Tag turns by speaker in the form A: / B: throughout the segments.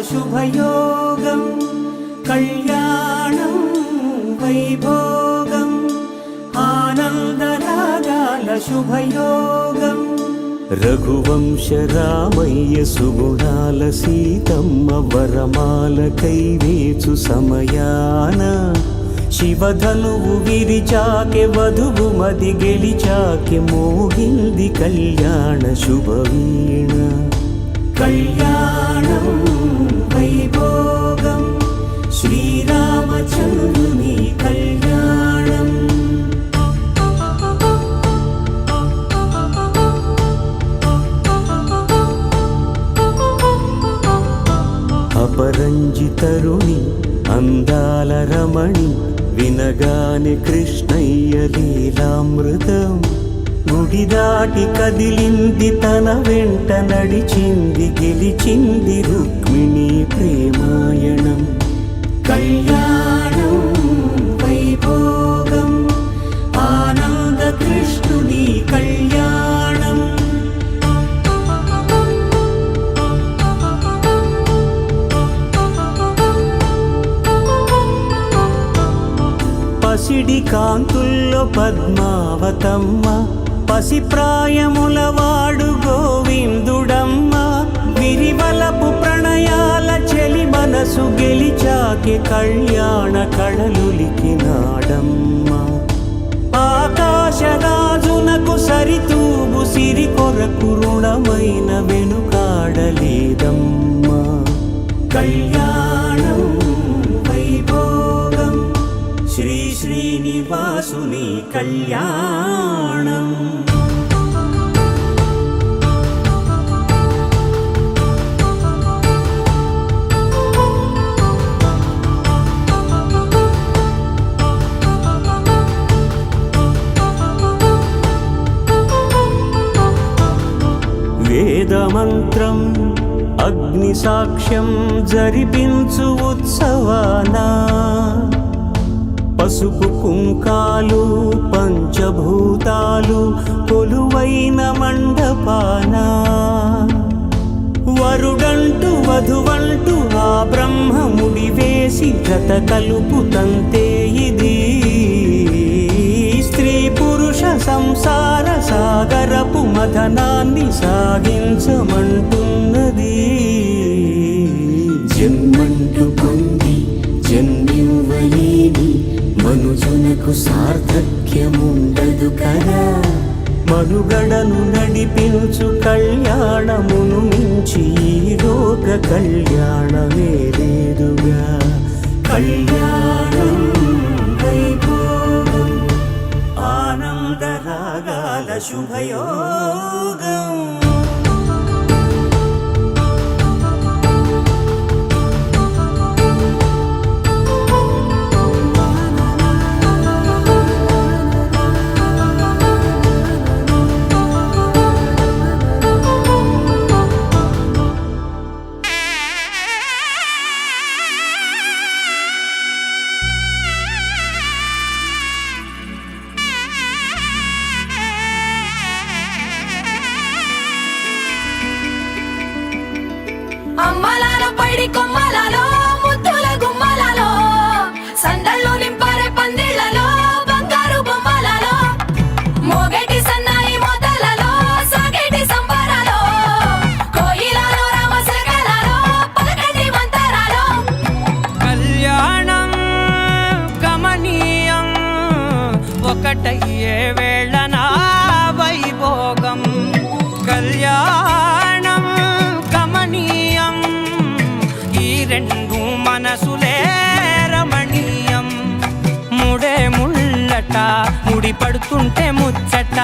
A: శుభయోగం కళ్యాణం వైభోగం ఆనందరాగాల శుభయోగం రఘువంశ రామయ్య సుగుణాల సీతమ్మ వరమాల కైవేచు సమయాన శివధనువు విరిచాకె వధువు మది గెలిచాకె మోగింది కళ్యాణ శుభవీణ కళ్యాణం వైభోగం శ్రీరామచంద్రుని కళ్యాణం అపరంజితరుణి అందాల రమణి వినగానే కృష్ణయ్య లీలామృతం గుడి దాటి కదిలింది తన వెంట నడిచింది గెలిచింది రుక్మిణి ప్రేమాయణం కళ్యాణం వైభోగం ఆనంద కృష్ణుని కళ్యాణం పసిడి కాంతుల్లో పద్మావతమ్మ పసిప్రాయముల వాడు గోవిందుడమ్మ విరివలపు ప్రణయాల చెలి మనసు గెలిచాకి కళ్యాణ కళలులికినాడమ్మ ఆకాశరాజునకు సరితూగు సిరి కొరకు రుణమైన వెనుకాడలేదమ్మ కళ్యాణం వైభోగం శ్రీ శ్రీనివాసుని కళ్యాణం వేదమంత్రం అగ్ని సాక్ష్యం జరిపించు ఉత్సవానా పసుపు కుంకాలు పంచభూతాలు కొలువైన మండపాన వరుడంటూ వధువంటూ ఆ బ్రహ్మముడి వేసి జత కలుపుతంతే ఇది స్త్రీ పురుష సంసార సాగరపు మథనాన్ని సాగించమంటున్నది జన్మంటూ పొంది జన్మివ్వలేని మనుజునకు సార్థక్యముండదు కదా మనుగడను నడిపించు కళ్యాణమును మించి ఈ లోక కళ్యాణమే లేదుగా కళ్యాణం వైభోగం ఆనందరాగాల శుభయోగం
B: అమ్మలాలో పైడి కొమ్మలలో ముద్దుల గుమ్మలలో సందళ్ళు నింపారే పందిళ్లలో బంగారు బొమ్మలలో మోగేటి సన్నాయి మోతలలో సాగేటి సంబరాలో కోయిలలో రామశకలలో పలకటి మంతరాలో
C: కళ్యాణం గమనీయం ఒకటయ్యే వేళనా వైభోగం కళ్యాణం గమనీయం ఈ రెండు మనసులే రమణీయం ముడే ముళ్ళట ముడి పడుతుంటే ముచ్చట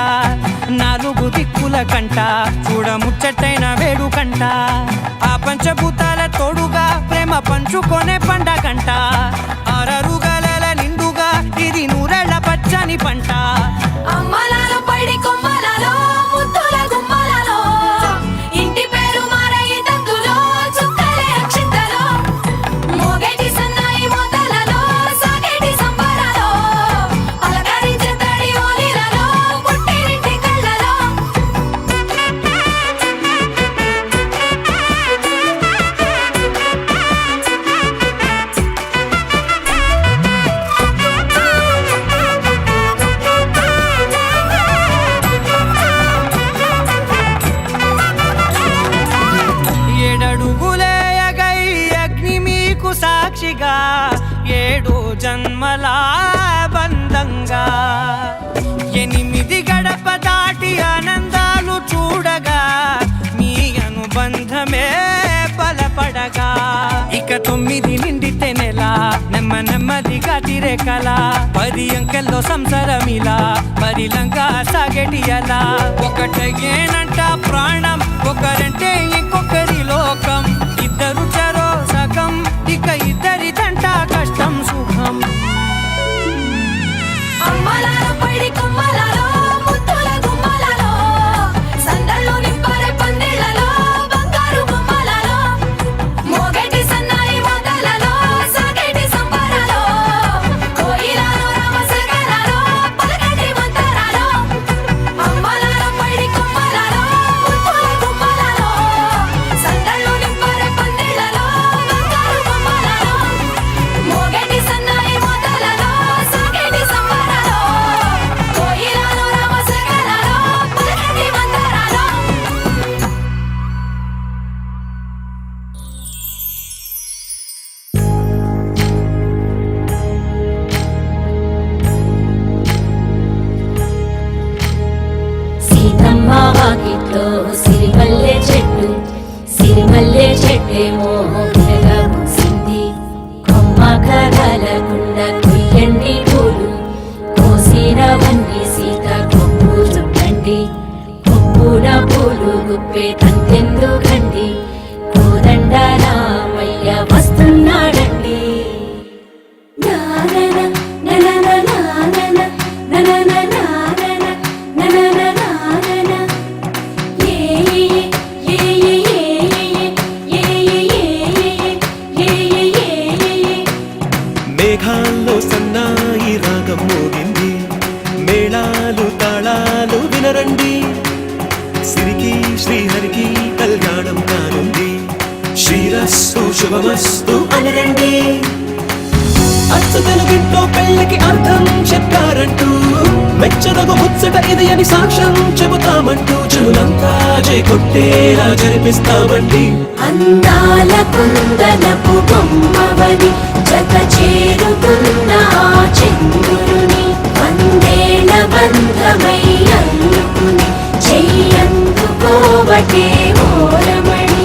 C: నాలుగు దిక్కుల కంట చూడ ముచ్చటైన వేడుకంట ఆ పంచభూతాల తోడుగా ప్రేమ పంచుకొనే పండగంట అరరుగల నిండుగా ఇది నూరెళ్ళ పచ్చని పంట
B: అమ్మలాలో పైడి కొమ్మలలో ముద్దుల గుమ్మలలో ఇంటి పేరు మారయి తందులో చుక్కలే అక్షింతలో మోగేటి సన్నాయి మోతలలో సాగేటి సంబరాలో అలకరించే తడి ఓలిలలో పుట్టినింటి కళ్ళలో
C: 7 జన్మల బంధంగా 8 గడప దాటి ఆనందాలు చూడగా మీ అనుబంధమే బలపడగా ఇక 9 నిండితే నెల నెమ్మదిగా తిరే కల 10 అంకెల్లో సంసారమిలా పరిలంగా సాగేటి అలా ఒకటేనంట ప్రాణం ఒకరంటే ఇంకొకరి లోకం ఇద్దరు చరో సగం ఇక ఇద్దరిదంట కష్టం సుఖం
B: అమ్మలాలో పడి కొమ్మలలో ముత్తుల గుమ్మలలో సందళ్ళు నింపరే పందిళ్ళలో బంగారు గుమ్మలలో మోగేటి సన్నాయి మోతలలో సాగేటి సంబరాలో కోయిలలో రామసగలలో పలకేటి మంతరాలో అమ్మలాలో పడి కొమ్మలలో ముత్తుల గుమ్మలలో సందళ్ళు నింపరే పందిళ్ళలో బంగారు గుమ్మలలో మోగేటి సన్నాయి మోతలలో సాగేటి సంబరాలో కోయిలలో రామసగలలో పలకేటి మంతరాలో
D: సీతమ్మ వాకిట్లో సిరిమల్లె చెట్టేమో విరగా పూసింది కొమ్మ కదలకుండా కొయ్యండి పూలు కోసినవన్నీ సీత కొప్పు చుట్టండి కొప్పున పూలు గుప్పే తంతెందుకండి కోదండ రామయ్య వస్తున్నాడండి నానన ననన నానన ననన నానన ననన నానన ఏ ఏ ఏ ఏ ఏ ఏ
A: మేఘాల్లో సన్నాయి రాగం మోగింది మేళాలు తాళాలు వినరండి సిరికి శ్రీహరికి కళ్యాణం కానుంది శ్రీరస్తు శుభమస్తు అనరండి అచ్చు తెలుగింట్లో పెళ్ళికి అర్థం చెప్పారంటూ మెచ్చదగు ముచ్చట ఇది అని సాక్ష్యం చెబుతామంటూ జనులంతా కొట్టేలా జరిపిస్తామండి
D: అందాల కుందనపు బొమ్మవని జత చేరుతున్న ఆ చంద్రుని వందేళ్ల బంధమై అల్లుకుని చెయ్యందుకోవటే ఓరమణి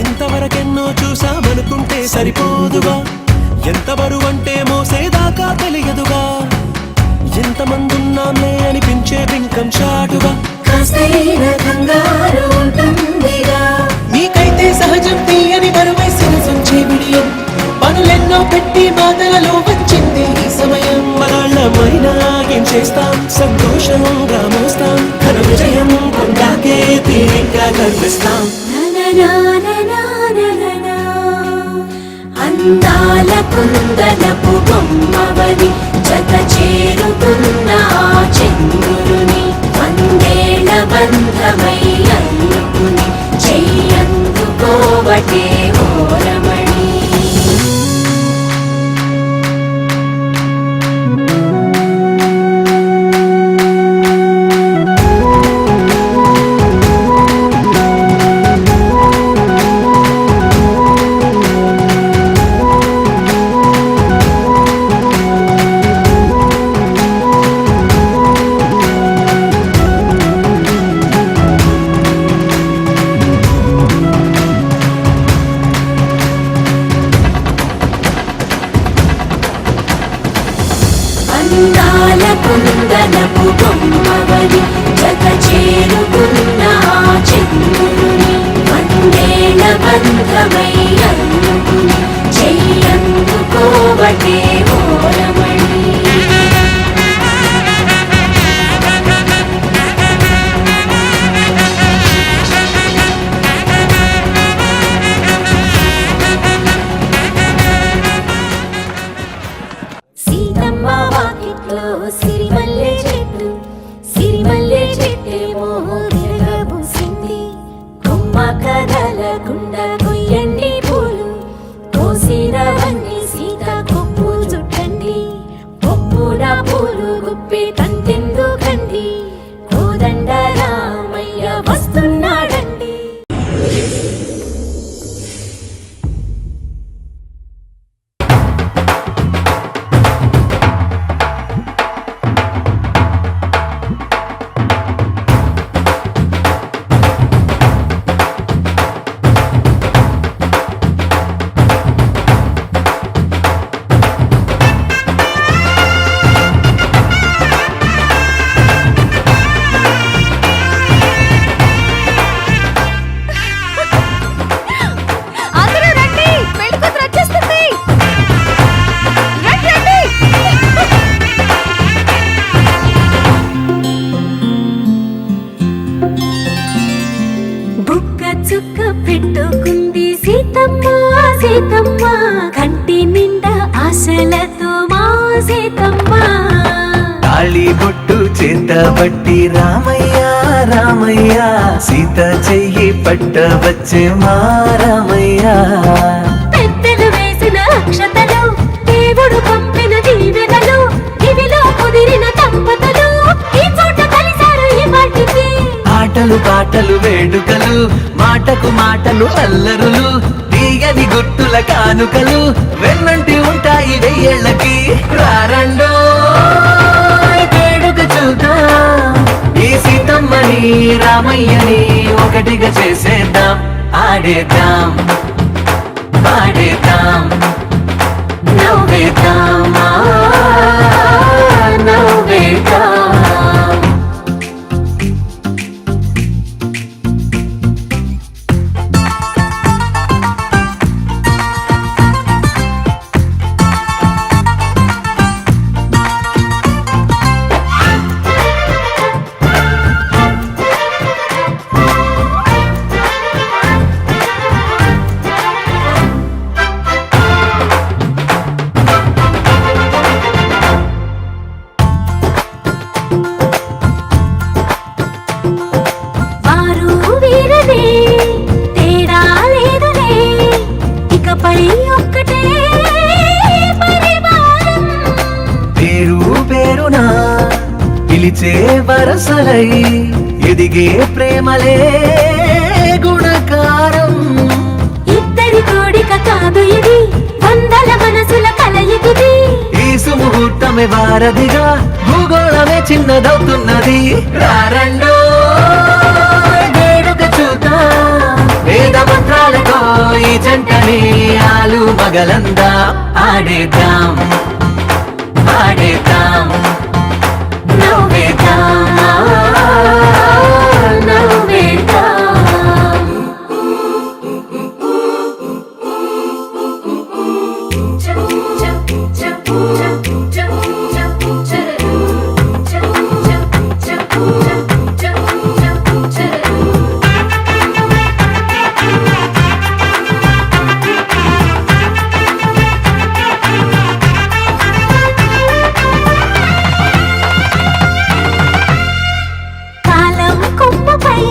A: ఇంతవరకెన్నో చూసామనుకుంటే సరిపోదుగా ఎంత బరువంటే మోసేదాకా తెలియదుగా ఎంతమందున్నామే అనిపించే బింకం చాటుగా
D: కాస్తైన కంగారు ఉంటుందిగా
A: నీకైతే సహజం తీయని బరువై సిరసొంచే విడియం పనులెన్నో పెట్టి బాధలలో వచ్చింది ఈ సమయం మనాళ్ళమైనా ఏం చేస్తాం సంతోషంగా మోస్తాం ఘన విజయం పొందాకే తీరిగ్గా కనిపిస్తాం
D: నననాననాననా. అందాల కుందనపు బొమ్మవని జత చేరుతున్న ఆ చంద్రుని వందేళ్ల బంధమై అల్లుకుని చెయ్యందుకోవటే ఓరమణి అందాల కుందనపు బొమ్మవని జత చేరుకున్న ఆ చంద్రుని వందేళ్ల బంధమై అల్లుకుని చెయ్యందుకోవటే ఓరమణి కదలకుండా కొయ్యండి పూలు కోసినవన్నీ సీత కొప్పు చుట్టండి కొప్పున పూలు గుప్పి తంతెందుకండి కోదండ రామయ్య వస్తున్నాడండి.
B: అందరూ రండి, పెళ్లి కూతురు వచ్చేస్తుంది. రండి, రండి.
D: బుక్క చుక్క పెట్టుకుంది సీతమ్మ సీతమ్మ కంటి నిండా ఆశలతో మా సీతమ్మ.
A: తాళి బొట్టు చేతబట్టి రామయ్య రామయ్య సీత చెయ్యి పట్టవచ్చే మా రామయ్య.
D: పెద్దలు వేసిన అక్షతలు దేవుడు పంపిన దీవెనలు ఇవిలో కుదిరిన దంపతులు ఈ చోట కలిసారు ఈ వాటికి.
A: ఆటలు పాటలు వేడుకలు మాటకు మాటలు అల్లరులు తీయని గుట్టుల కానుకలు వెన్నంటి ఉంటాయి వెయ్యేళ్ళకి. రారండో వేడుక చూద్దాం ఈ సీతమ్మని రామయ్యని ఒకటిగా చేసేద్దాం ఆడేద్దాం పాడేద్దాం నవ్వేద్దాం నవ్వేద్దాం.
D: వారు వీరనే తేడా లేదులే ఇకపై ఒక్కటే పరివారం.
A: పేరు పేరునా పిలిచే వరసలై ఎదిగే ప్రేమలే గుణకారం.
D: ఇద్దరి కోడిక కాదు ఇది వందల మనసుల కలయికిది.
A: ఈ సుముహూర్తమే వారధిగా భూగోళమే చిన్నదవుతున్నది. రారండో వేడుక చూద్దాం వేద మంత్రాలతో ఈ జంటని ఆలు మగలందా ఆడేద్దాం ఆడేద్దాం నవ్వేద్దాం నవ్వేద్దాం. కాలం కొమ్మపై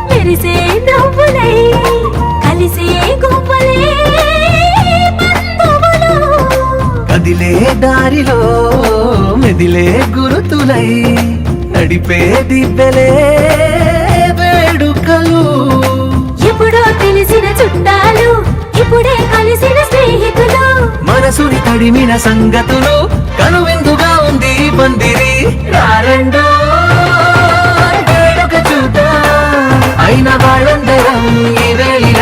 A: మెరిసే నవ్వులై కలిసే గువ్వలే బంధువులు. కదిలే దారిలో మెదిలే గురుతులై నడిపే దిబ్బెలే వేడుకలు.
D: ఎప్పుడో తెలిసిన చుట్టాలు ఇప్పుడే కలిసిన స్నేహితులు.
A: మనసుని తడిమిన సంగతులు కనువిందుగా ఉంది ఈ పందిరి. రారండో వేడుక చూద్దాం అయిన వాళ్ళందరం ఈ వేళ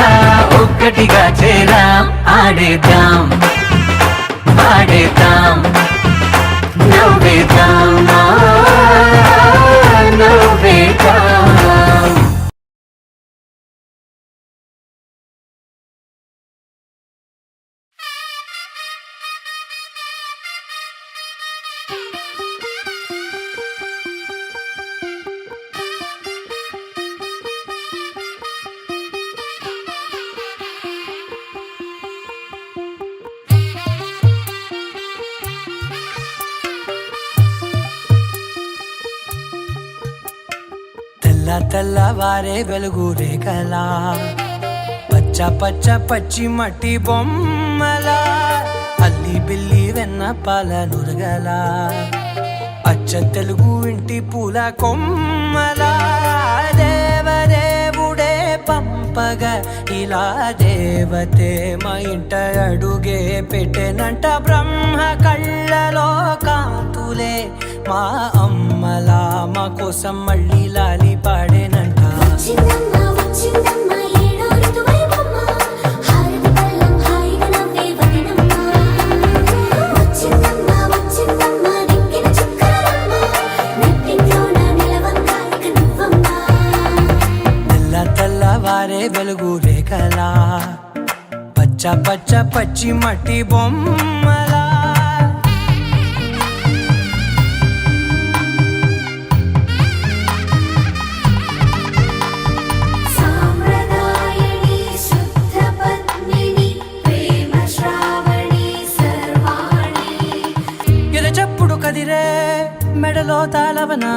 A: ఒక్కటిగా చేరాం ఆడేద్దాం పాడేద్దాం నవ్వేద్దాం నవ్వేద్దాం.
C: తెల్లవారే వెలుగు రేఖలా పచ్చ పచ్చ పచ్చి మట్టి బొమ్మలా అల్లి బిల్లి వెన్న పాల నురగలా అచ్చ తెలుగు ఇంటి పూల కొమ్మలా దేవదేవుడే పంపగా ఇలా దేవతే మా ఇంట అడుగే పెట్టెనంట బ్రహ్మ కళ్ళలో కాంతులే మా అమ్మలా మా కోసం మళ్ళీ లాలి పాడేనంట
D: వచ్చిందమ్మ వచ్చిందమ్మ ఏడో ఋతువైవమ్మ హారతి పళ్ళం హాయిగా నవ్వే వదినమ్మ వచ్చిందమ్మ వచ్చిందమ్మ నెక్కిన చుక్కలమ్మ నెట్టింట్లోన నిలవంగా ఇక నువ్వమ్మ
C: తెల్లవారే వెలుగు రేఖలా పచ్చ పచ్చ పచ్చి మట్టి బొమ్మలా
D: సామ్రదాయని శుద్ధ పద్మిని ప్రేమ శ్రావణి సర్వాణి
C: ఎరచప్పుడు కదిరే మెడలో తాళవన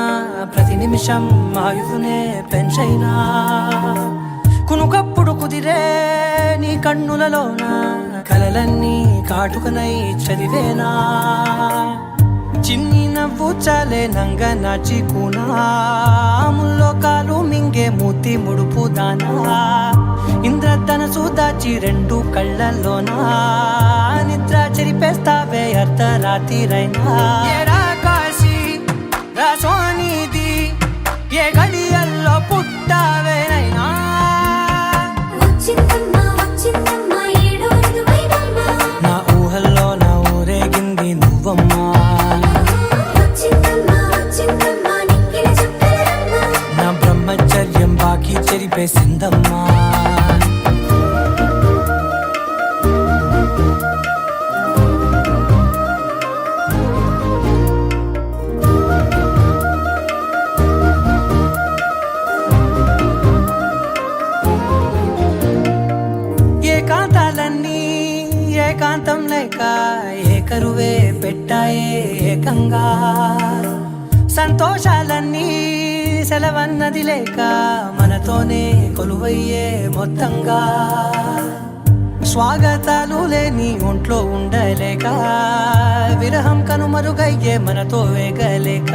C: ప్రతి నిమిషం ఆయువునే పెంచైనా కునుకప్పుడు కుదిరే నీ కన్నులలోన కలలన్నీ కాటుకనై చదివేనా చిన్ని నవ్వు చాలే నంగ నాచి ముల్లోకాలు మింగే మూతి ముడుపు దానా ఇంద్రధనసు దాచి రెండు కళ్ళల్లోనా నిద్ర చెరిపేస్తావే అర్ధరాత్రిరైనా ఏరా కాశీ రాసోనిది ఏ గడియల్లో పుట్టావేనైనా
D: వచ్చిందమ్మ వచ్చిందమ్మ ఏడో ఋతువైవమ్మ
C: నా ఊహల్లో నా ఊరేగింది నువ్వమ్మా
D: వచ్చిందమ్మ వచ్చిందమ్మ నెక్కిన చుక్కలమ్మ
C: నా బ్రహ్మచర్యం బాకీ చెరిపేసిందమ్మా ఏకాంతాలన్నీ ఏకాంతం లేక ఏకరువే పెట్టాయే ఏకంగా సంతోషాలన్నీ సెలవన్నది లేక మనతోనే కొలువయ్యే మొత్తంగా స్వాగతాలు లేని ఒంట్లో ఉండలేక విరహం కనుమరుగయ్యే మనతో వేగలేక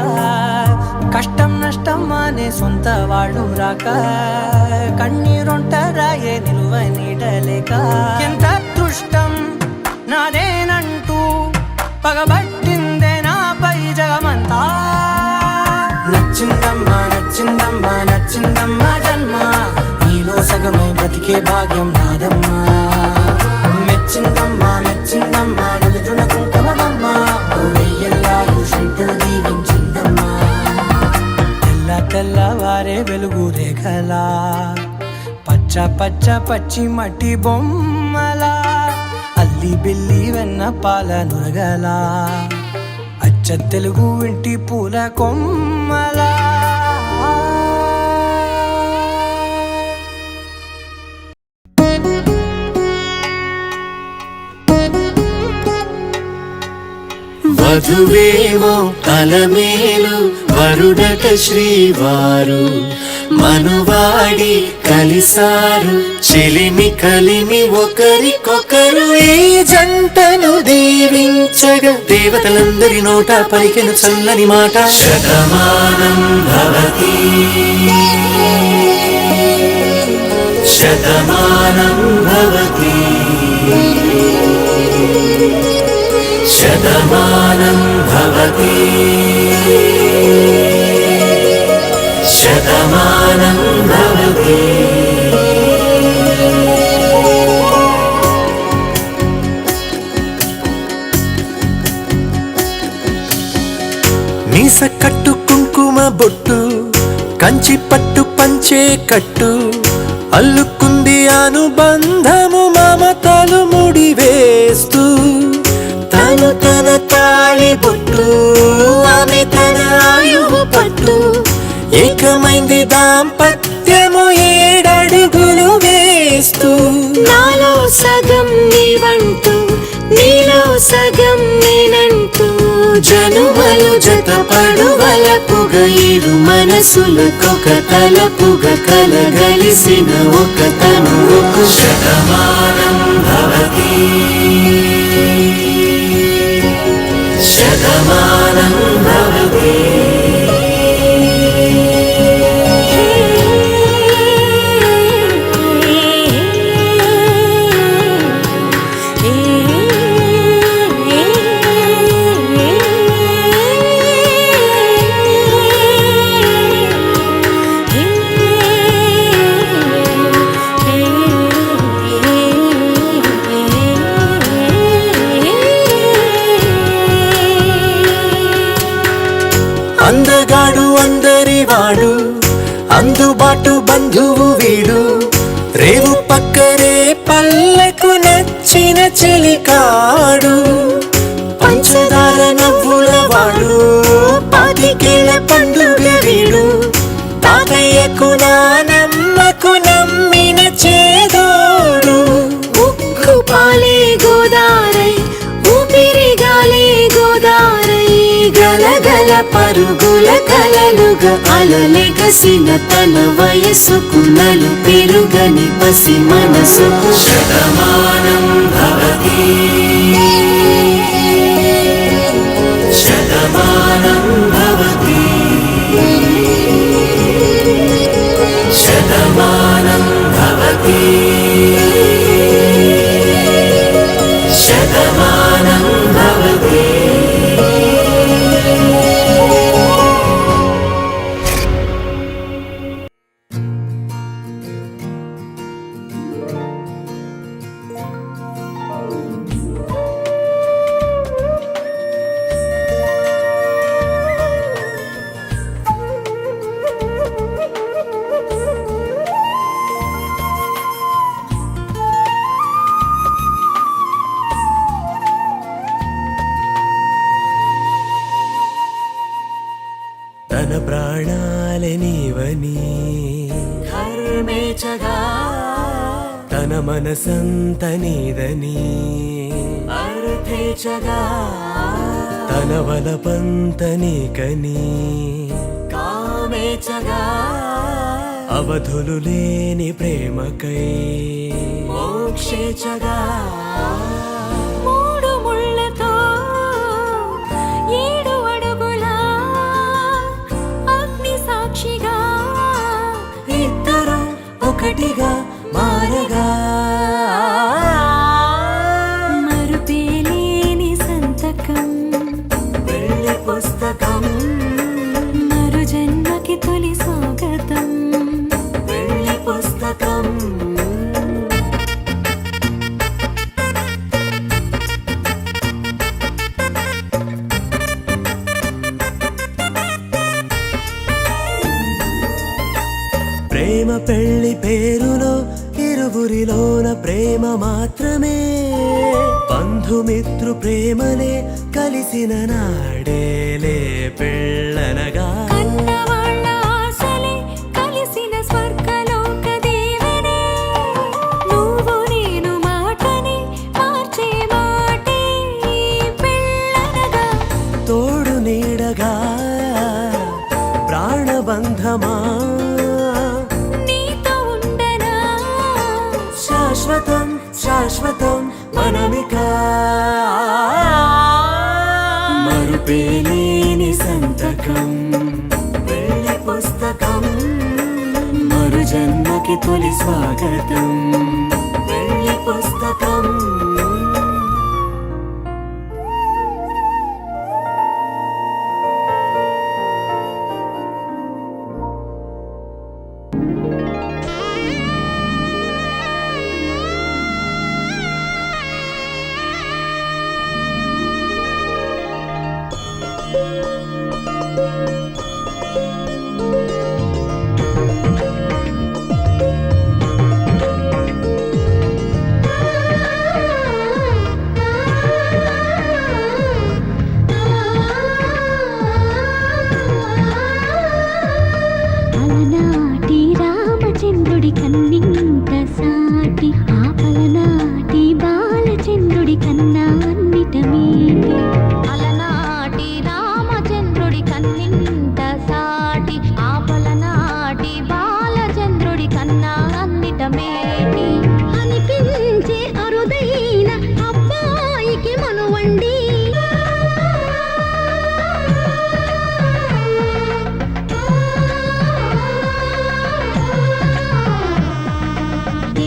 C: కష్టం నష్టం అనే సొంత వాళ్ళు రాక కన్నీరొంటరాయే నిలువ నీడలేక ఎంత అదృష్టం నాదేనంటూ పగబట్టిందే నాపై జగమంతా నచ్చిందమ్మా నచ్చిందమ్మా నచ్చిందమ్మా జన్మ నీలో సగమై బ్రతికే భాగ్యం నాదమ్మా మెచ్చిందమ్మా మెచ్చిందమ్మా నుదుటిన కుంకుమమ్మా వెయ్యల్లాలు శంకరు దీవించిందమ్మా తెల్లవారే వెలుగు రేఖలా పచ్చ పచ్చ పచ్చి మట్టి బొమ్మలా అల్లి బిల్లి వెన్న పాల నురగలా అచ్చ తెలుగు ఇంటి పూల కొమ్మలా
A: వధువేమో అలమేలు వరుడట శ్రీవారు మనువాడి కలిసారు చెలిమి కలిమి ఒకరికొకరు ఈ జంటను దీవించగా దేవతలందరి నోట పలికెను చల్లని మాట శతమానం భవతి శతమానం భవతి శతమానం భవతి శతమానం భవతి మీస కట్టు కుంకుమ బొట్టు కంచి పట్టు పంచే కట్టు అల్లుకుంది అనుబంధము మమతలు ముడివేస్తూ తను తన తాళి బొట్టు ఆమె తన ఆయువు పట్టు ఏకమైంది దాంపత్యము 7 అడుగులు వేస్తూ
D: నాలో సగం నీవంటూ నీలో సగం నేనంటూ
A: జనుమలు జతపడు వలపుగా ఈ
D: ఇరు మనసులకొక తలపుగా కలగలిసిన ఒక తనువుకు
A: శతమానం భవతి శతమానం భవతి అందగాడు అందరివాడు అందుబాటు బంధువు వీడు రేవు పక్కరే పల్లెకు నచ్చిన చెలికాడు పంచదార నవ్వుల వాడు పాతికేల పండుగ వీడు తాతయ్యకు నానమ్మకు నమ్మిన చేదోడు
D: ఉక్కు పాలే గోదారై ఊపిరిగాలే గోదారై గలగల పరుగుల కలలుగా అలలెగసిన తన వయసుకు నలు పెరుగని పసి మనసుకు
A: శతమానం భవతి శతమానం భవతి శతమానం భవతి శతమానం భవతి తన ప్రాణాలే నీవని
C: హర్మేచగా
A: తన మనసంత నీదని
C: అర్థేచగా
A: తన వలపంత నీకని
C: కామేచగా
A: అవధులు లేని ప్రేమకై
C: మోక్షేచగా
D: మూడు ముళ్ళతో ఏడు అడుగుల అగ్ని సాక్షిగా
C: ఇద్దరు ఒకటిగా మారగా
D: మరుపేలేని సంతకం
C: వెళ్ళి పుస్తకం
D: మరు జన్మకి తొలి స్వాగతం
C: వెళ్ళి పుస్తకం
A: ప్రేమ పెళ్లి పేరులో ఇరువురిలోన ప్రేమ మాత్రమే బంధుమిత్రు ప్రేమలే కలిసిన నాడేలే పెళ్ళనగా
D: కన్నవాళ్ళ ఆశలే కలిసిన స్వర్గలోక దీవెనే నువ్వు నేను మాటని మార్చే మాటే పెళ్ళనగా
A: తోడు నీడగా ప్రాణబంధమా
D: నీతో ఉండనా
C: శాశ్వతం శాశ్వతం మనమిక
A: మరుపేలేని సంతకం
C: వెళ్ళి పుస్తకం
A: మరు జన్మకి తొలి స్వాగతం
C: వెళ్ళి పుస్తకం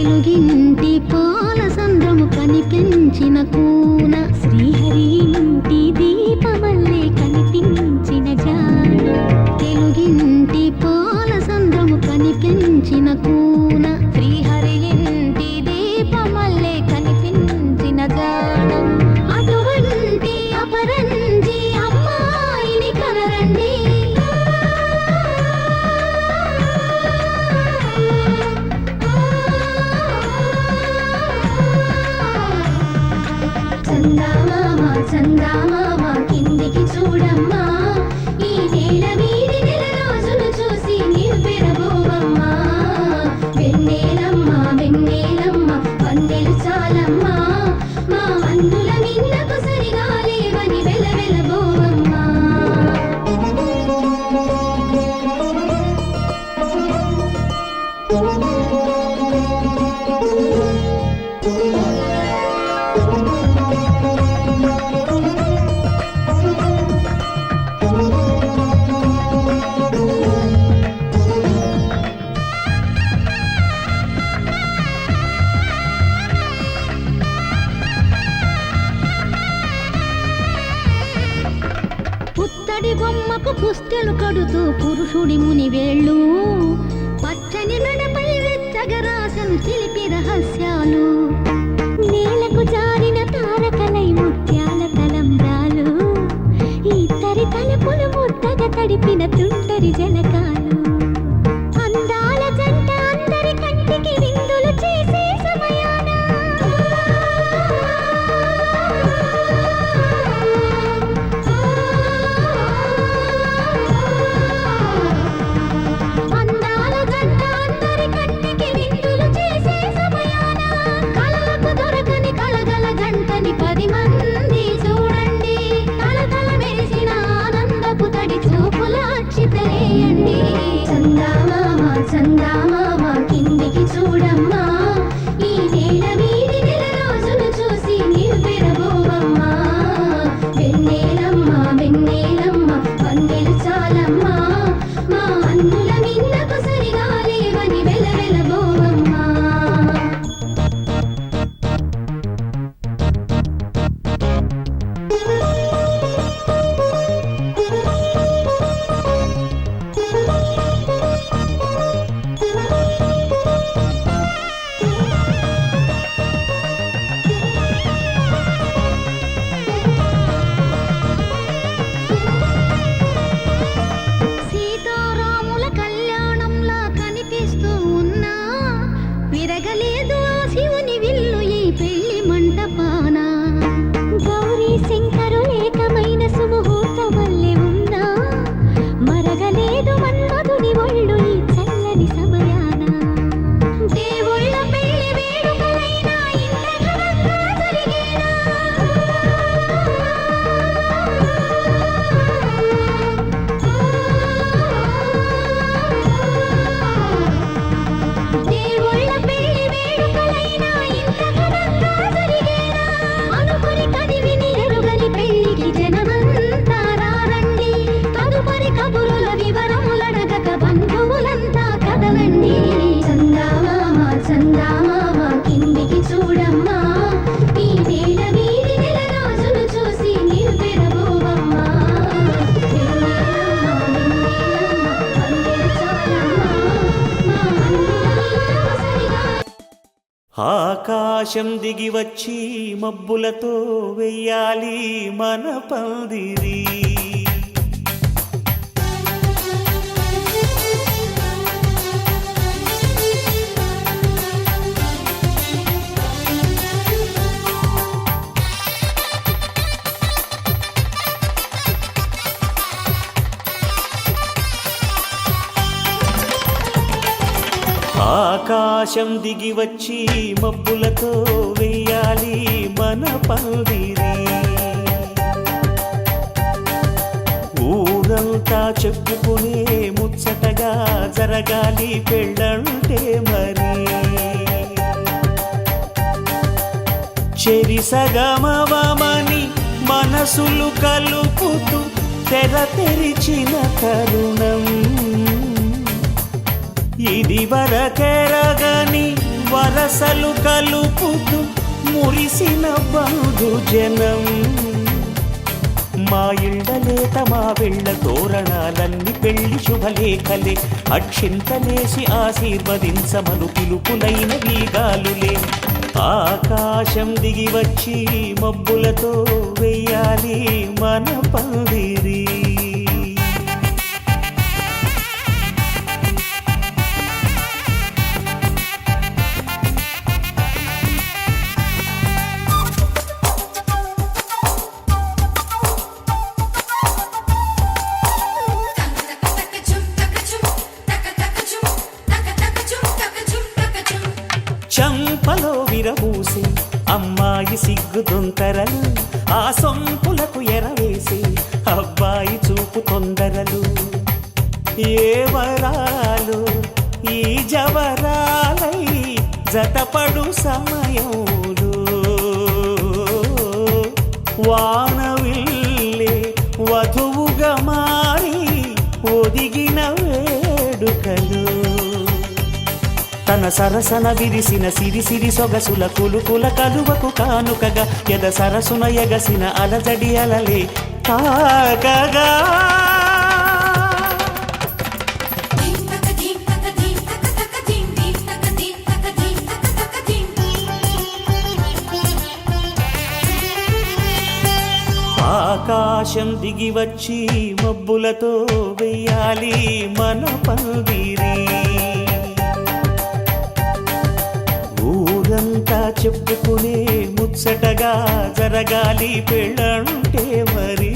D: తెలుగింటి పాల సంద్రము కనిపించిన కూన శ్రీహరి ఇంటి దీపమల్లే కనిపించిన జాన తెలుగింటి పాల సంద్రము కనిపించిన కూన శ్రీహరి ఇంటి దీపమల్లే కనిపించిన జాన అటువంటి అపరంజి అమ్మాయిని కనరండి చందమామ చందమామ కిందికి చూడమ్మా ఈ నేల వీడి నెల రోజులు చూసి నివ్వెరబోవమ్మా వెన్నెలమ్మ వెన్నెలమ్మ వన్నెలు చాలమ్మా మా అన్నుల మిన్నకు సరిగా లేవని వెలవెలబోవమ్మా పుత్తడి బొమ్మకు పుస్తెలు కడుతూ పురుషుడి ముని వేళ్ళు పచ్చని మెడపై వెచ్చగరాసను చిలిపి రహస్యాలు నేలకు జారిన తారకలై ముత్యాల తలంబ్రాలు ఇద్దరి తలుపులు ముద్దగా తడిపిన తుంటరి జలకాలు అందాల జంట అందరి కంటికి విందులు చేసే సమయాన అందాల జంట అందరి కంటికి విందులు చేసే సమయాన కళలకు దొరకని కళగల జంటని 10 మంది చూడండి తలతల మెరిసిన ఆనందపు తడి చూపుల అక్షితలేయండి చందమామ చందమామ కిందికి చూడమ్మా ఈ నేల వీడి నెల రోజులు చూసి నివ్వెరబోవమ్మా వెన్నెలమ్మ వెన్నెలమ్మ వన్నెలు చాలమ్మా మా అన్నుల మిన్నకు సరిగా లేవని వెలవెలబోవమ్మా సీతారాముల కళ్యాణంలా కనిపిస్తూ ఉన్నా విరగలేదు ఆ శివుని విల్లు ఈ పెళ్లి మంటపాన గౌరీ శంకరు ఏకమైన సుముహూర్త వల్లే ఉన్నా మరగలేదు మన్మధుని ఒళ్ళు ఈ చల్లని సమయాన దేవుళ్ళ పెళ్లి వేడుకలైనా ఇంత ఘనంగా జరిగేనా దేవుళ్ళ పెళ్లి వేడుకలైనా ఇంత ఘనంగా జరిగేనా అనుకుని కదివిని ఎరుగని పెళ్లికి జనమంతా రారండి తదుపరి కబురుల వివరములడగక బంధువులంతా కదలండి చందమామ చందమామ కిందికి చూడమ్మా ఈ నేల వీడి నెల రోజులు చూసి నివ్వెరబోవమ్మా వెన్నెలమ్మ వెన్నెలమ్మ వన్నెలు చాలమ్మా మా అన్నుల మిన్నకు సరిగా
A: ఆకాశం దిగి వచ్చి మబ్బులతో వెయ్యాలి మన పందిరి ఆకాశం దిగి వచ్చి మబ్బులతో వెయ్యాలి మన పందిరి ఊరంతా చెప్పుకునే ముచ్చటగా జరగాలి పెళ్ళంటే మరి చెరిసగమవమని మనసులు కలుపుతూ తెర తెరిచిన తరుణం ఇది వరకెరగని వర వరసలు కలుపుతూ మురిసిన బంధుజనం మా ఇళ్ళలేత మా వెళ్ళ తోరణాలన్నీ పెళ్లి శుభలేఖలే అక్షింతలేసి ఆశీర్వదించమను పిలుపులైన వీగాలులే ఆకాశం దిగి వచ్చి మబ్బులతో వెయ్యాలి మన పందిరి చంపలో విరబూసి అమ్మాయి సిగ్గు దొంతరలు ఆ సొంపులకు ఎరవేసి అబ్బాయి చూపు తొందరలు ఏ వరాలు ఈ జవరాలై జతపడు సమయంలో వానవిల్లే వధువుగా మారి ఒదిగిన వేడుకలు తన సరసన విరిసిన సిరిసిరి సొగసుల కులుకుల కలువకు కానుకగా ఎద సరసున ఎగసిన అలజడి అలలే తాకగా ఆకాశం దిగి వచ్చి మబ్బులతో వెయ్యాలి మన పందిరి ఊరంతా చెప్పుకునే ముచ్చటగా జరగాలి పెళ్ళంటే మరి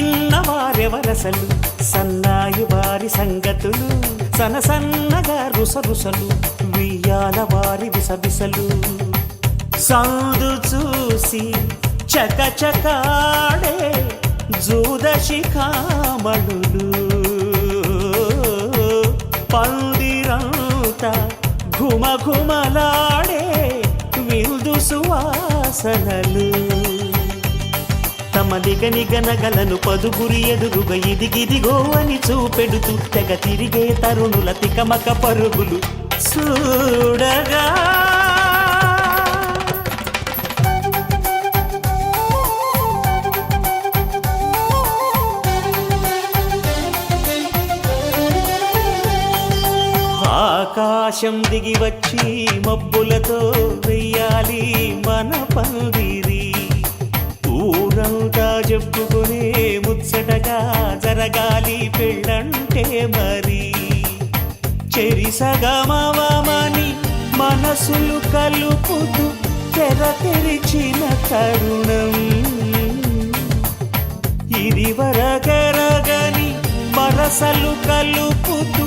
A: విన్నవారెవరసలు సన్నాయి వారి సంగతులు సన్నగా రుసరుసలు వియ్యాల వారి విసవిసలు సందు చూసి చకచకాడే జూదశిఖామణులు పందిరంతా ఘుమఘుమలాడే విందు సువాసనలు తమ నిగనగలను పదుగురి ఎదురుగా ఇదిగిదిగో అని చూపెడుతూ తెగ తిరిగే తరుణుల తికమక పరుగులు చూడగా ఆకాశం దిగి వచ్చి మబ్బులతో వెయ్యాలి మన పందిరి ఊరంతా చెప్పుకునే ముచ్చటగా జరగాలి పెళ్ళంటే మరి చెరిసగమవమని మనసులు కలుపుతూ తెర తెరిచిన తరుణం ఇది వరకెరగని వరసలు కలుపుతూ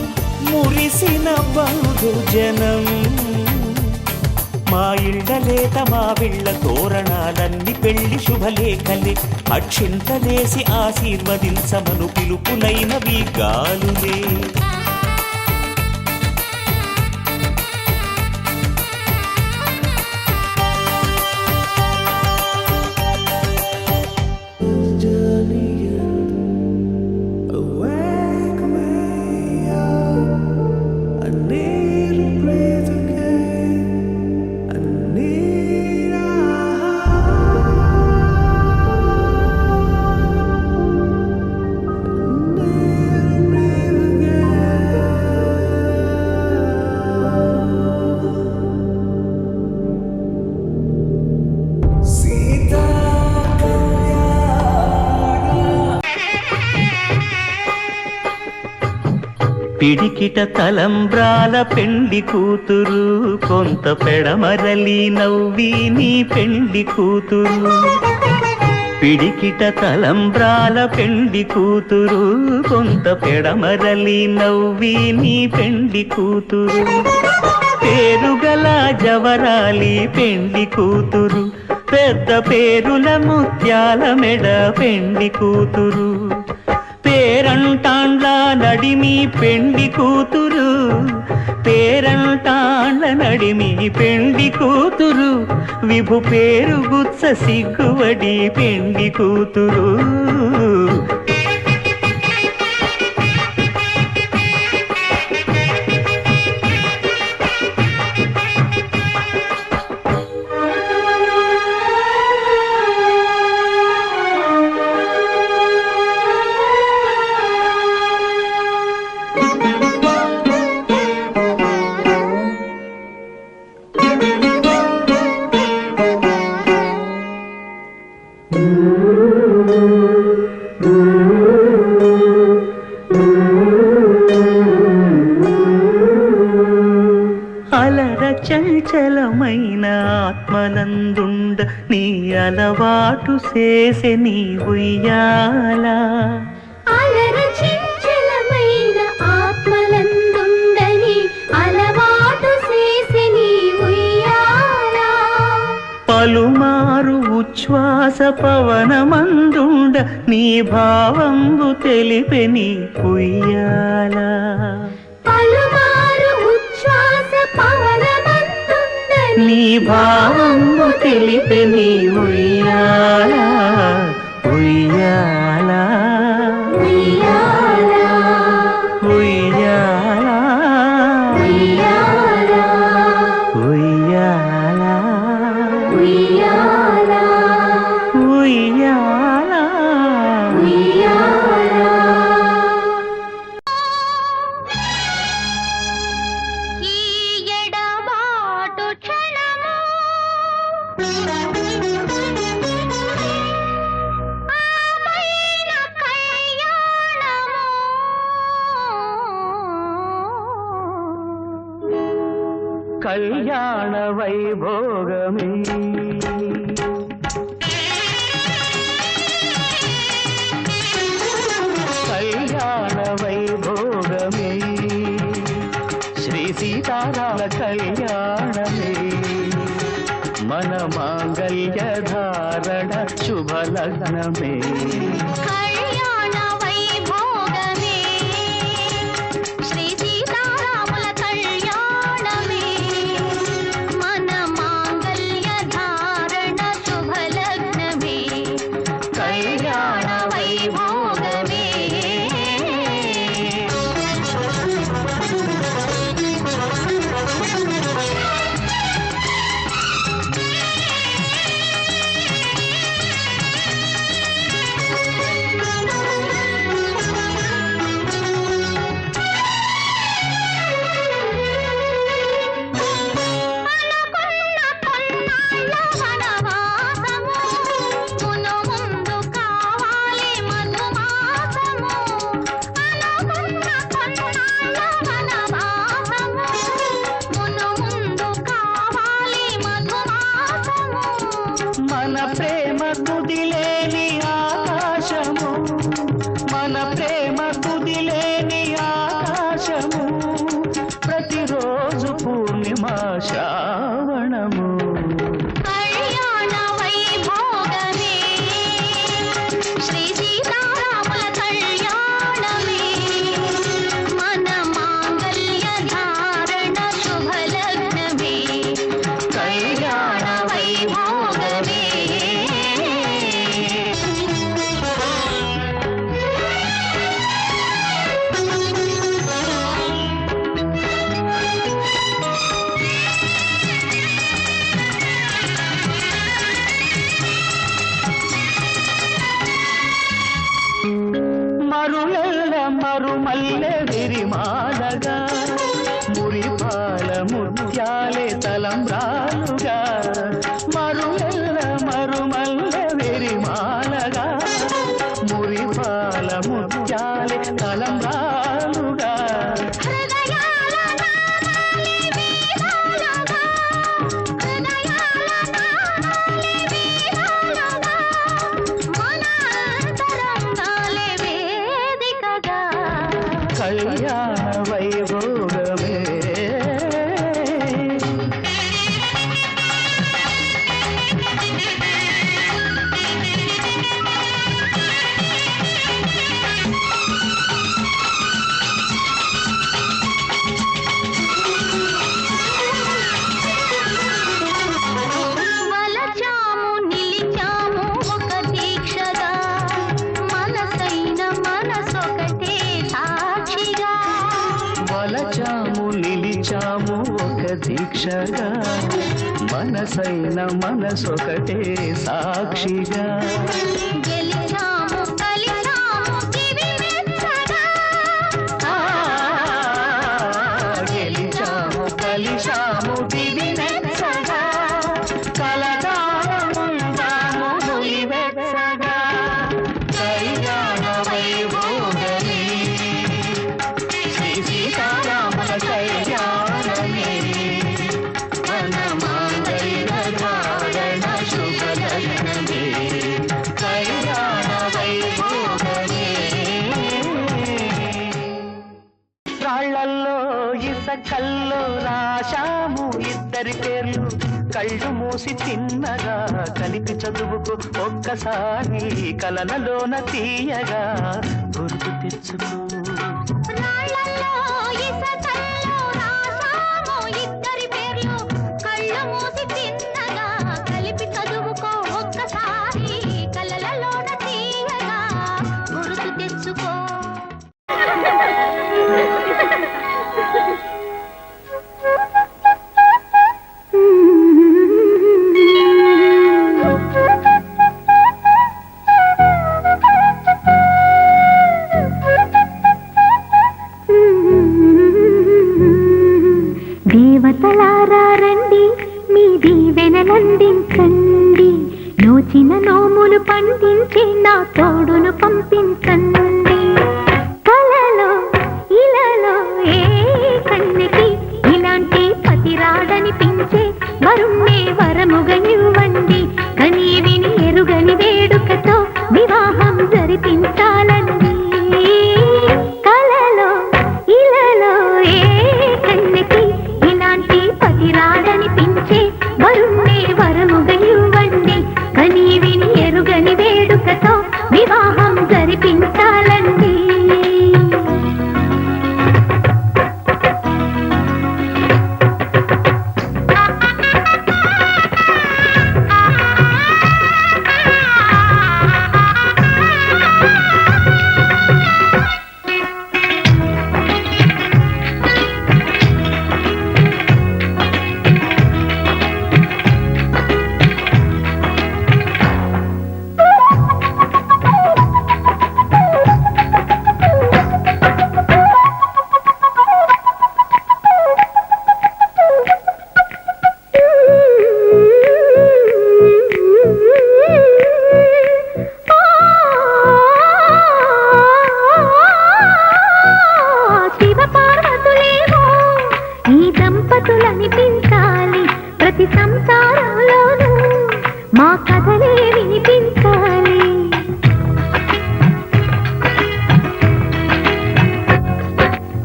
A: మురిసిన బంధుజనం మా ఇళ్ళలేత మా విళ్ళ తోరణాలన్నీ పెళ్లి శుభలేఖలే అక్షింతలేసి ఆశీర్వదించమను పిలుపులైనవి గాలులే పిడికిట తలంబ్రాల పెండి కూతురు కొంత పెడమరలి నవ్వి నీ పెండి కూతురు పిడికిట తలంబ్రాల పెండి కూతురు కొంత పెడమరలి నవ్వి నీ పెండి కూతురు పేరుగల జవరాలి పెండి కూతురు, పెద్ద పేరుల ముత్యాల మెడ పెండి కూతురు, పేరంటాండ్ల నడిమి పెండి కూతురు, పేరంటాండ్ల నడిమి పెండి కూతురు, విభు పేరు గుత్స సిగ్గువడి పెండి కూతురు. అలర చంచలమైన ఆత్మనందుండ నీ అలవాటు చేసే నీ ఉయ్యాల,
D: అలర చంచలమైన ఆత్మలందుండని అలవాటు చేసే నీ ఉయ్యాల,
A: పలుమారు ఉచ్ఛ్వాస పవనమందుండ నీ భావంబు తెలిపే నీ ఉయ్యాల,
D: పలుమారు ఉచ్ఛ్వాస పవనమందుండని
A: నీ భావంబు తెలిపే నీ ఉయ్యాల, ఉయ్యాల,
D: ఉయ్యాల,
A: ఉయ్యాల,
D: ఉయ్యాల,
A: ఉయ్యాల,
D: ఉయ్యాల,
A: ఉయ్యాల.
D: ఉయ్యాల. ఈ ఎడబాటు క్షణము ఆమైన కళ్యాణము,
A: కళ్యాణ వైభోగమే కళ్యాణ వైభోగమే శ్రీ సీతారామ కళ్యాణమే మన మాంగళ్య ధారణ శుభలగ్నమే
D: కళ్యాణ వైభోగమే శ్రీ సీతారాముల కళ్యాణమే మన మాంగళ్య ధారణ శుభలగ్నమే
A: కళ్యాణ
D: వైభోగమే.
A: మన ప్రేమ కుదిలేని ఆకాశము, మన ప్రేమ కుదిలేని ఆకాశము, ప్రతిరోజు పూర్ణిమ శ్రావణము
D: కళ్యాణ వైభోగమే శ్రీ సీతారాముల కళ్యాణమే మన మాంగళ్య ధారణ శుభలగ్నమే
A: కళ్యాణ
D: వైభోగమే.
A: మరులెల్ల మరుమల్లె విరిమాలగా, మురిపాల ముత్యాలే తలంబ్రాలుగా, మరులెల్ల మరుమల్లె విరిమాలగా, మురిపాల ముత్యాలే తలంబ్రాలుగా,
D: హృదయాల నాదాలే వీణాలుగా, హృదయాల నాదాలే వీణాలుగా, మన అంతరంగాలే వేదికగా
A: కళ్యాణ వైభోగమే దీక్షగా మనసైన మనసొకటే సాక్షిగా
D: గెలిచాము కలిసాము దివి వెచ్చగా
A: గెలిచాము కలిశాము దివి వెచ్చగా కలకాలముందాము నులి వెచ్చగా కళ్యాణ వైభోగమే శ్రీ సీతారాముల కళ్యాణమే వనమాంగళ్య ధారణ శుభలగ్నమే కళ్యాణ వైభోగమే రాళ్లల్లో ఇసకల్లో రాశాము ఇద్దరి పేర్లు కళ్ళు మూసి తిన్నగా కలిపి చదువుకు ఒక్కసారి కలనలోన తీయగా గుర్తు తెచ్చుకో
D: రాళ్ళల్లో ఇసకల్లో రాసాము ఇద్దరి పేర్లు కళ్ళు మూసి తిన్నగా కలిపి చదువుకో ఒక్కసారి కలలలోన తీయగా గుర్తు తెచ్చుకో
E: దేవతలారా రండి మీ దీవెనలందించండి నోచిన నోములు పండించి నా తోడును పంపించండి కలలో ఇలలో ఏ కన్నెకి ఇలాంటి పతిరాడనిపించే వరుణ్ణే వరముగా ఇవ్వండి కని విని ఎరుగని వేడుకతో వివాహం జరిపించాలండి కలలో ఇలలో ఏ కన్నెకి ఇలాంటి పతిరాడనిపించే వరుణ్ణే వరముగా ఇవ్వండి కని విని ఎరుగని వేడుకతో వివాహం జరిపించాలండి శివ పార్వతులేమో ఈ దంపతులనిపించాలి ప్రతి సంసారంలోనూ మా కథలే వినిపించాలి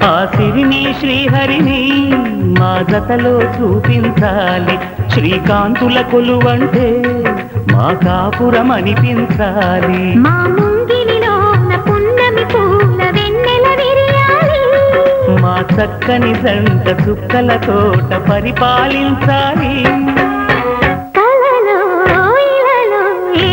A: ఆ సిరిని శ్రీహరిని మా జతలో చూపించాలి శ్రీకాంతుల కొలువంటే మా కాపురం అనిపించాలి
E: మా ముంగిలిలోన పున్నమి పూల వెన్నెల విరియాలి
A: మా చక్కని జంట చుక్కల తోట పరిపాలించాలి
E: కలలో ఇలలో ఏ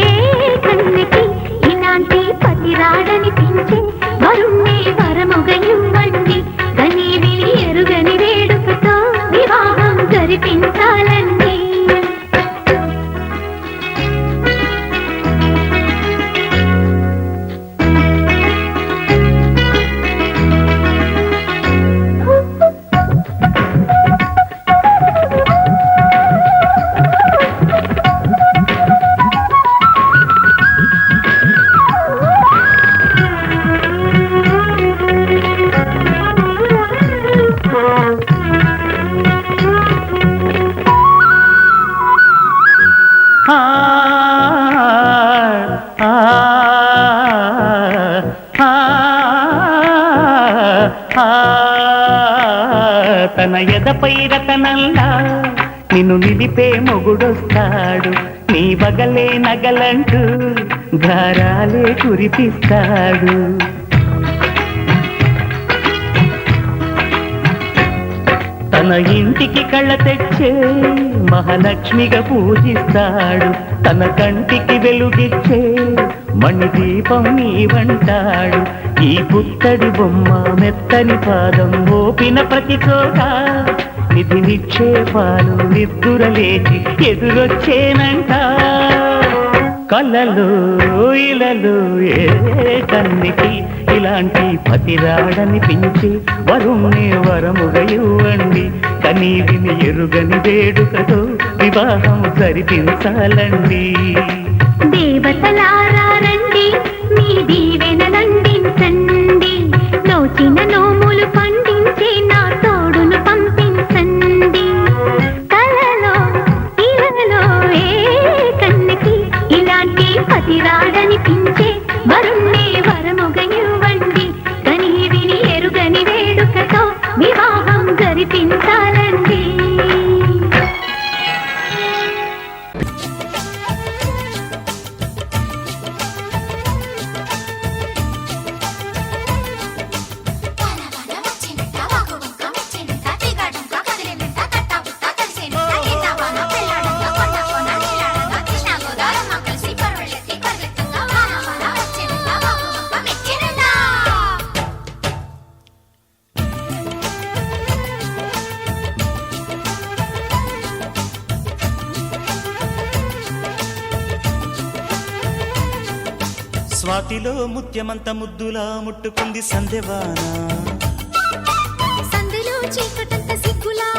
E: కన్నెకి ఇలాంటి పతిరాడనిపించే వరుణ్ణే వరముగా ఇవ్వండి కని విని ఎరుగని వేడుకతో వివాహం జరిపించాలండి
A: తన ఎదపై రతనల్లా నిన్ను నిలిపే మొగుడొస్తాడు నీ బగలే నగలంటూ గారాలే కురిపిస్తాడు తన ఇంటికి కళ్ళ తెచ్చే మహాలక్ష్మిగా పూజిస్తాడు తన కంటికి వెలుగిచ్చే మణిదీపం నీవంటాడు ఈ పుత్తడి బొమ్మ మెత్తని పాదం మోపిన ప్రతి చోట నిధి నిక్షేపాలు నిద్దురలేచి ఎదురొచ్చేనంట కళ్ళలో ఇలలో ఏ కన్నికి ఇలాంటి పతిరాడనిపించి వరుణ్ణి వరముగా ఇవ్వండి కనీ విని ఎరుగని వేడుకతో వివాహం జరిపించాలండి
E: దేవతలారా రండి మీ దీవెనలందించండి నోచిన నోములు పండించే నా తోడును పంపించండి కలలో ఇలలో ఏ కన్నికి ఇలాంటి పతిరాడనిపించే వరుణ్ణి వరముగా ఇవ్వండి కనీ విని ఎరుగని వేడుకతో వివాహం జరిపించాలండి
F: స్వాతిలో ముత్యమంత ముద్దులా ముట్టుకుంది సందెవాన
B: సందులో చీకటంత సిగ్గులా